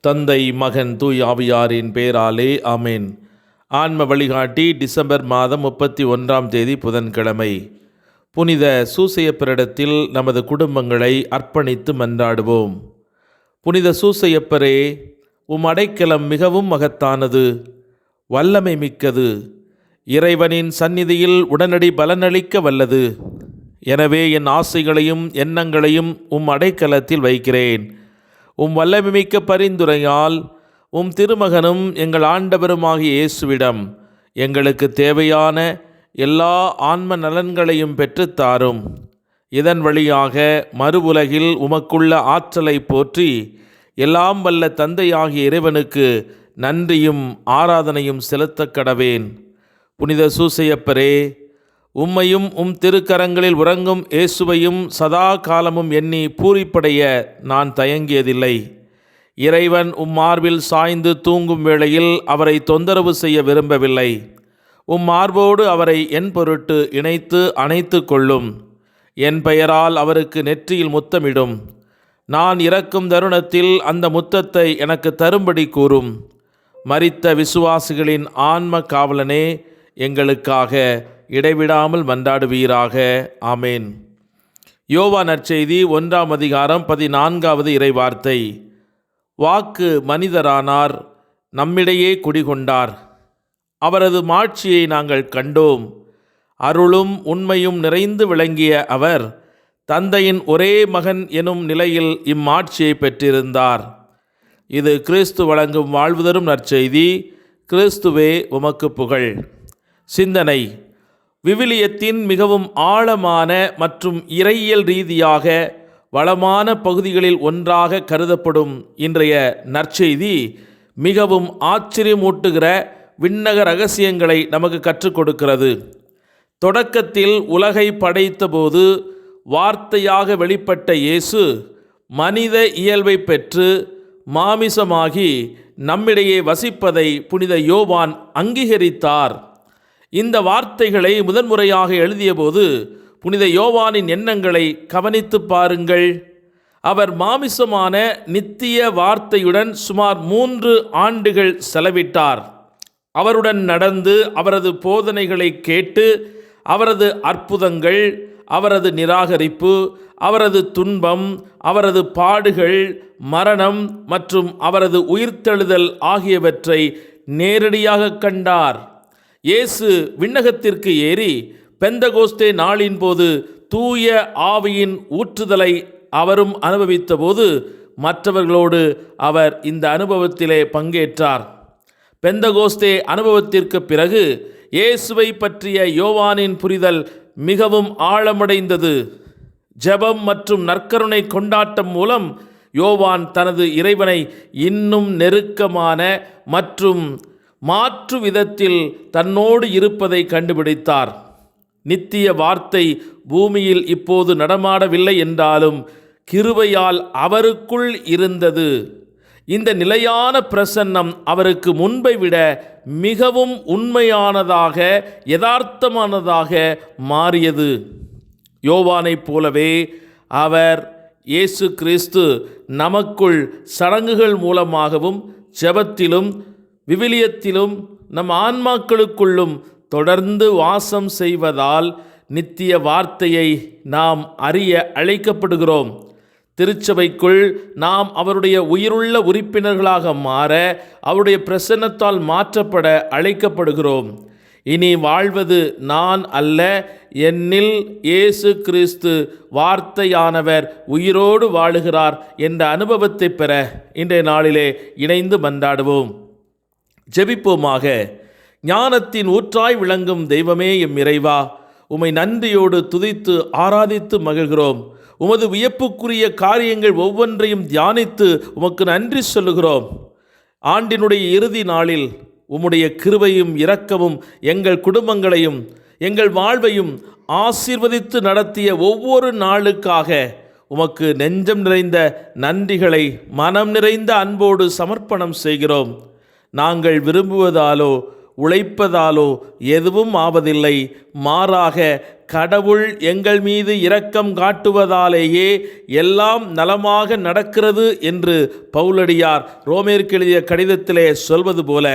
தந்தை, மகன், தூய் ஆவியாரின் பேராலே ஆமேன். ஆன்ம வழிகாட்டி டிசம்பர் மாதம் 31ஆம் தேதி புதன்கிழமை. புனித சூசையப்பரிடத்தில் நமது குடும்பங்களை அர்ப்பணித்து மன்றாடுவோம். புனித சூசையப்பரே, உம் அடைக்கலம் மிகவும் மகத்தானது, வல்லமை மிக்கது, இறைவனின் சந்நிதியில் உடனடி பலனளிக்க வல்லது. எனவே என் ஆசைகளையும் எண்ணங்களையும் உம் அடைக்கலத்தில் வைக்கிறேன். உம் வல்லமைமிக்க பரிந்துரையால் உம் திருமகனும் எங்கள் ஆண்டவருமாகிய இயேசுவிடம் எங்களுக்கு தேவையான எல்லா ஆன்ம நலன்களையும் பெற்றுத்தாரும். இதன் வழியாக மறுவுலகில் உமக்குள்ள ஆற்றலை போற்றி எல்லாம் வல்ல தந்தையாகிய இறைவனுக்கு நன்றியும் ஆராதனையும் செலுத்த கடவேன். புனித சூசையப்பரே, உம்மையும் உம் திருக்கரங்களில் உறங்கும் இயேசுவையும் சதா காலமும் எண்ணி பூரிப்படைய நான் தயங்கியதில்லை. இறைவன் உம் மார்பில் சாய்ந்து தூங்கும் வேளையில் அவரை தொந்தரவு செய்ய விரும்பவில்லை. உம் மார்போடு அவரை என் பொருட்டு இணைத்து அணைத்து கொள்ளும். என் பெயரால் அவருக்கு நெற்றியில் முத்தமிடும். நான் இறக்கும் தருணத்தில் அந்த முத்தத்தை எனக்கு தரும்படி கூறும். மரித்த விசுவாசிகளின் ஆன்ம காவலனே, எங்களுக்காக இடைவிடாமல் மன்றாடுவீராக. ஆமேன். யோவான் நற்செய்தி 1ஆம் அதிகாரம் 14வது இறைவார்த்தை. வாக்கு மனிதரானார், நம்மிடையே குடிகொண்டார். அவரது மாட்சியை நாங்கள் கண்டோம். அருளும் உண்மையும் நிறைந்து விளங்கிய அவர் தந்தையின் ஒரே மகன் எனும் நிலையில் இம்மாட்சியை பெற்றிருந்தார். இது கிறிஸ்து வழங்கும் வாழ்வு தரும் நற்செய்தி. கிறிஸ்துவே உமக்கு புகழ். சிந்தனை: விவிலியத்தின் மிகவும் ஆழமான மற்றும் இறையியல் ரீதியாக வளமான பகுதிகளில் ஒன்றாக கருதப்படும் இன்றைய நற்செய்தி மிகவும் ஆச்சரியமூட்டுகிற விண்ணக இரகசியங்களை நமக்கு கற்றுக் கொடுக்கிறது. தொடக்கத்தில் உலகை படைத்தபோது வார்த்தையாக வெளிப்பட்ட இயேசு மனித இயல்பை பெற்று மாமிசமாகி நம்மிடையே வசிப்பதை புனித யோவான் அங்கீகரித்தார். இந்த வார்த்தைகளை முதன்முறையாக எழுதியபோது புனித யோவானின் எண்ணங்களை கவனித்து பாருங்கள். அவர் மாமிசமான நித்திய வார்த்தையுடன் சுமார் 3 ஆண்டுகள் செலவிட்டார். அவருடன் நடந்து அவரது போதனைகளை கேட்டு அவரது அற்புதங்கள், அவரது நிராகரிப்பு, அவரது துன்பம், அவரது பாடுகள், மரணம் மற்றும் அவரது உயிர்த்தெழுதல் ஆகியவற்றை நேரடியாக கண்டார். இயேசு விண்ணகத்திற்கு ஏறி பெந்தகோஸ்தே நாளின் போது தூய ஆவியின் ஊற்றுதலை அவரும் அனுபவித்த போது மற்றவர்களோடு அவர் இந்த அனுபவத்திலே பங்கேற்றார். பெந்தகோஸ்தே அனுபவத்திற்கு பிறகு இயேசுவை பற்றிய யோவானின் புரிதல் மிகவும் ஆழமடைந்தது. ஜெபம் மற்றும் நற்கருணை கொண்டாட்டம் மூலம் யோவான் தனது இறைவனை இன்னும் நெருக்கமான மற்றும் மாற்று விதத்தில் தன்னோடு இருப்பதை கண்டுபிடித்தார். நித்திய வார்த்தை பூமியில் இப்போது நடமாடவில்லை என்றாலும் கிருபையால் அவருக்குள் இருந்தது. இந்த நிலையான பிரசன்னம் அவருக்கு முன்பை விட மிகவும் உண்மையானதாக, யதார்த்தமானதாக மாறியது. யோவானைப் போலவே அவர் இயேசு கிறிஸ்து நமக்குள் சடங்குகள் மூலமாகவும் ஜெபத்திலும் விவிலியத்திலும் நம் ஆன்மாக்களுக்குள்ளும் தொடர்ந்து வாசம் செய்வதால் நித்திய வார்த்தையை நாம் அறிய அழைக்கப்படுகிறோம். திருச்சபைக்குள் நாம் அவருடைய உயிருள்ள உறுப்பினர்களாக மாற அவருடைய பிரசன்னத்தால் மாற்றப்பட அழைக்கப்படுகிறோம். இனி வாழ்வது நான் அல்ல, என்னில் இயேசு கிறிஸ்து வார்த்தையானவர் உயிரோடு வாழுகிறார் என்ற அனுபவத்தை பெற இன்றைய நாளிலே இணைந்து மன்றாடுவோம். ஜெபிப்போமாக. ஞானத்தின் ஊற்றாய் விளங்கும் தெய்வமே, எம் இறைவா, உம்மை நன்றியோடு துதித்து ஆராதித்து மகிழ்கிறோம். உமது வியப்புக்குரிய காரியங்கள் ஒவ்வொன்றையும் தியானித்து உமக்கு நன்றி சொல்லுகிறோம். ஆண்டினுடைய இறுதி நாளில் உம்முடைய கிருபையும் இரக்கமும் எங்கள் குடும்பங்களையும் எங்கள் வாழ்வையும் ஆசீர்வதித்து நடத்திய ஒவ்வொரு நாளுக்காக உமக்கு நெஞ்சம் நிறைந்த நன்றிகளை மனம் நிறைந்த அன்போடு சமர்ப்பணம் செய்கிறோம். நாங்கள் விரும்புவதாலோ உழைப்பதாலோ எதுவும் ஆவதில்லை. மாறாக கடவுள் எங்கள் மீது இரக்கம் காட்டுவதாலேயே எல்லாம் நலமாக நடக்கிறது என்று பவுலடியார் ரோமேற்கு எழுதிய கடிதத்திலே சொல்வது போல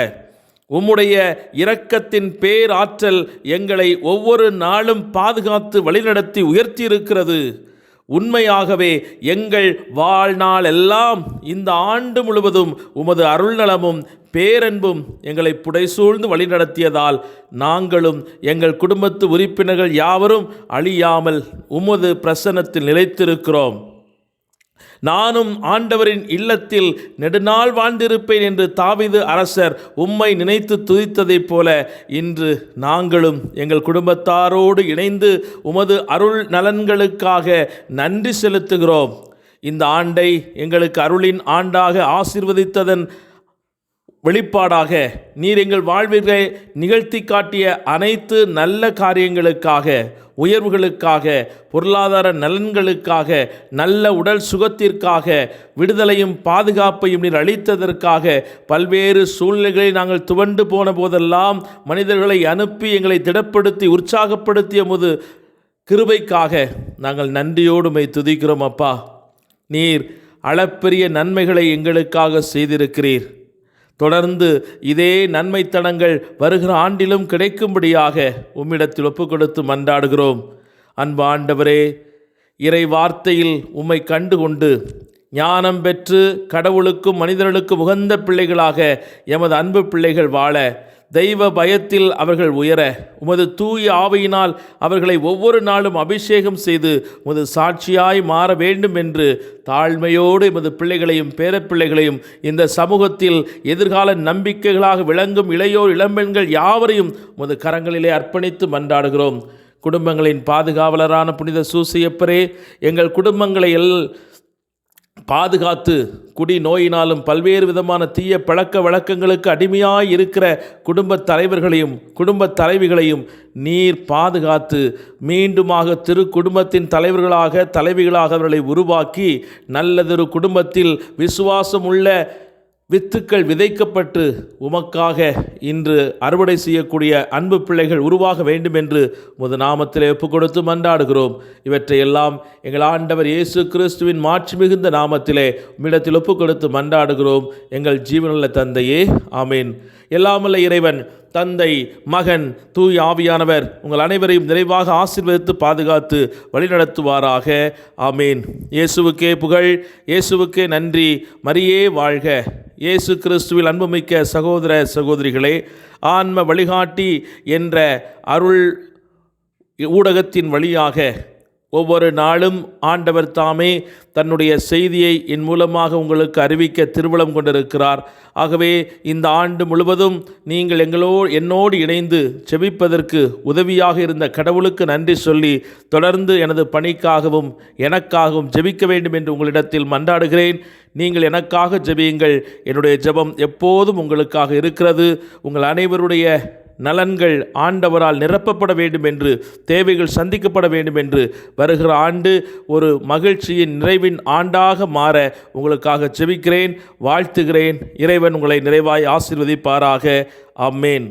உம்முடைய இரக்கத்தின் பேராற்றல் எங்களை ஒவ்வொரு நாளும் பாதுகாத்து வழிநடத்தி உயர்த்தியிருக்கிறது. உண்மையாகவே எங்கள் வாழ்நாள் எல்லாம் இந்த ஆண்டு முழுவதும் உமது அருள்நலமும் பேரன்பும் எங்களை புடைசூழ்ந்து வழிநடத்தியதால் நாங்களும் எங்கள் குடும்பத்து உறுப்பினர்கள் யாவரும் அழியாமல் உமது பிரசன்னத்தில் நிலைத்திருக்கிறோம். நானும் ஆண்டவரின் இல்லத்தில் நெடுநாள் வாழ்ந்திருப்பேன் என்று தாவீது அரசர் உம்மை நினைத்து துதித்ததைப் போல இன்று நாங்களும் எங்கள் குடும்பத்தாரோடு இணைந்து உமது அருள் நலன்களுக்காக நன்றி செலுத்துகிறோம். இந்த ஆண்டை எங்களுக்கு அருளின் ஆண்டாக ஆசீர்வதித்ததன் வெளிப்பாடாக நீர் எங்கள் வாழ்விலே நிகழ்த்தி காட்டிய அனைத்து நல்ல காரியங்களுக்காக, உயர்வுகளுக்காக, பொருளாதார நலன்களுக்காக, நல்ல உடல் சுகத்திற்காக, விடுதலையும் பாதுகாப்பையும் நீர் அளித்ததற்காக, பல்வேறு சூழ்நிலைகளில் நாங்கள் துவண்டு போன போதெல்லாம் மனிதர்களை அனுப்பி எங்களை திடப்படுத்தி உற்சாகப்படுத்திய போது கிருபைக்காக நாங்கள் நன்றியோடு உம்மை துதிக்கிறோம். அப்பா, நீர் அளப்பெரிய நன்மைகளை எங்களுக்காக செய்திருக்கிறீர். தொடர்ந்து இதே நன்மைத்தனங்கள் வருகிற ஆண்டிலும் கிடைக்கும்படியாக உம்மிடத்தில் ஒப்புக் கொடுத்து மன்றாடுகிறோம். அன்பு ஆண்டவரே, இறை வார்த்தையில் உம்மை கண்டுகொண்டு ஞானம் பெற்று கடவுளுக்கும் மனிதர்களுக்கும் உகந்த பிள்ளைகளாக எமது அன்பு பிள்ளைகள் வாழ, தெய்வ பயத்தில் அவர்கள் உயர, உமது தூய ஆவியினால் அவர்களை ஒவ்வொரு நாளும் அபிஷேகம் செய்து உமது சாட்சியாய் மாற வேண்டும் என்று தாழ்மையோடு எமது பிள்ளைகளையும் பேரப்பிள்ளைகளையும் இந்த சமூகத்தில் எதிர்கால நம்பிக்கைகளாக விளங்கும் இளையோர் இளம்பெண்கள் யாவரையும் உமது கரங்களிலே அர்ப்பணித்து மன்றாடுகிறோம். குடும்பங்களின் பாதுகாவலரான புனித சூசையப்பரே, எங்கள் குடும்பங்களை பாதுகாத்து குடி நோயினாலும் பல்வேறு விதமான தீய பழக்க வழக்கங்களுக்கு அடிமையாய் இருக்கிற குடும்பத் தலைவர்களையும் குடும்பத் தலைவிகளையும் நீர் பாதுகாத்து மீண்டுமாக திரு குடும்பத்தின் தலைவிகளாக அவர்களை உருவாக்கி நல்லதொரு குடும்பத்தில் விசுவாசம் உள்ள வித்துக்கள் விதைக்கப்பட்டு உமக்காக இன்று அறுவடை செய்யக்கூடிய அன்பு பிள்ளைகள் உருவாக வேண்டும் என்று உமது நாமத்திலே ஒப்புக் கொடுத்து மன்றாடுகிறோம். இவற்றையெல்லாம் எங்கள் ஆண்டவர் இயேசு கிறிஸ்துவின் மாட்சி மிகுந்த நாமத்திலே உம்மிடத்தில் ஒப்புக் கொடுத்து மன்றாடுகிறோம். எங்கள் ஜீவனுள்ள தந்தையே, ஆமீன். எல்லாமல்ல இறைவன் தந்தை, மகன், தூய் ஆவியானவர் உங்கள் அனைவரையும் நிறைவாக ஆசீர்வதித்து பாதுகாத்து வழிநடத்துவாராக. ஆமீன். இயேசுவுக்கே புகழ், இயேசுவுக்கே நன்றி. மரியே வாழ்க. இயேசு கிறிஸ்துவில் அன்புமிக்க சகோதர சகோதரிகளே, ஆன்ம வழிகாட்டி என்ற அருள் ஊடகத்தின் வழியாக ஒவ்வொரு நாளும் ஆண்டவர் தாமே தன்னுடைய செய்தியை என் மூலமாக உங்களுக்கு அறிவிக்க திருவுளம் கொண்டிருக்கிறார். ஆகவே இந்த ஆண்டு முழுவதும் நீங்கள் என்னோடு இணைந்து செபிப்பதற்கு உதவியாக இருந்த கடவுளுக்கு நன்றி சொல்லி தொடர்ந்து எனது பணிக்காகவும் எனக்காகவும் ஜெபிக்க வேண்டும் என்று உங்களிடத்தில் மன்றாடுகிறேன். நீங்கள் எனக்காக ஜெபியுங்கள். என்னுடைய ஜெபம் எப்போதும் உங்களுக்காக இருக்கிறது. உங்கள் அனைவருடைய நலன்கள் ஆண்டவரால் நிரப்பப்பட வேண்டும் என்று, தேவைகள் சந்திக்கப்பட வேண்டும் என்று, வருகிற ஆண்டு ஒரு மகிழ்ச்சியின் நிறைவின் ஆண்டாக மாற உங்களுக்காக ஜெபிக்கிறேன், வாழ்த்துகிறேன். இறைவன் உங்களை நிறைவாய் ஆசீர்வதிப்பாராக. ஆமென்.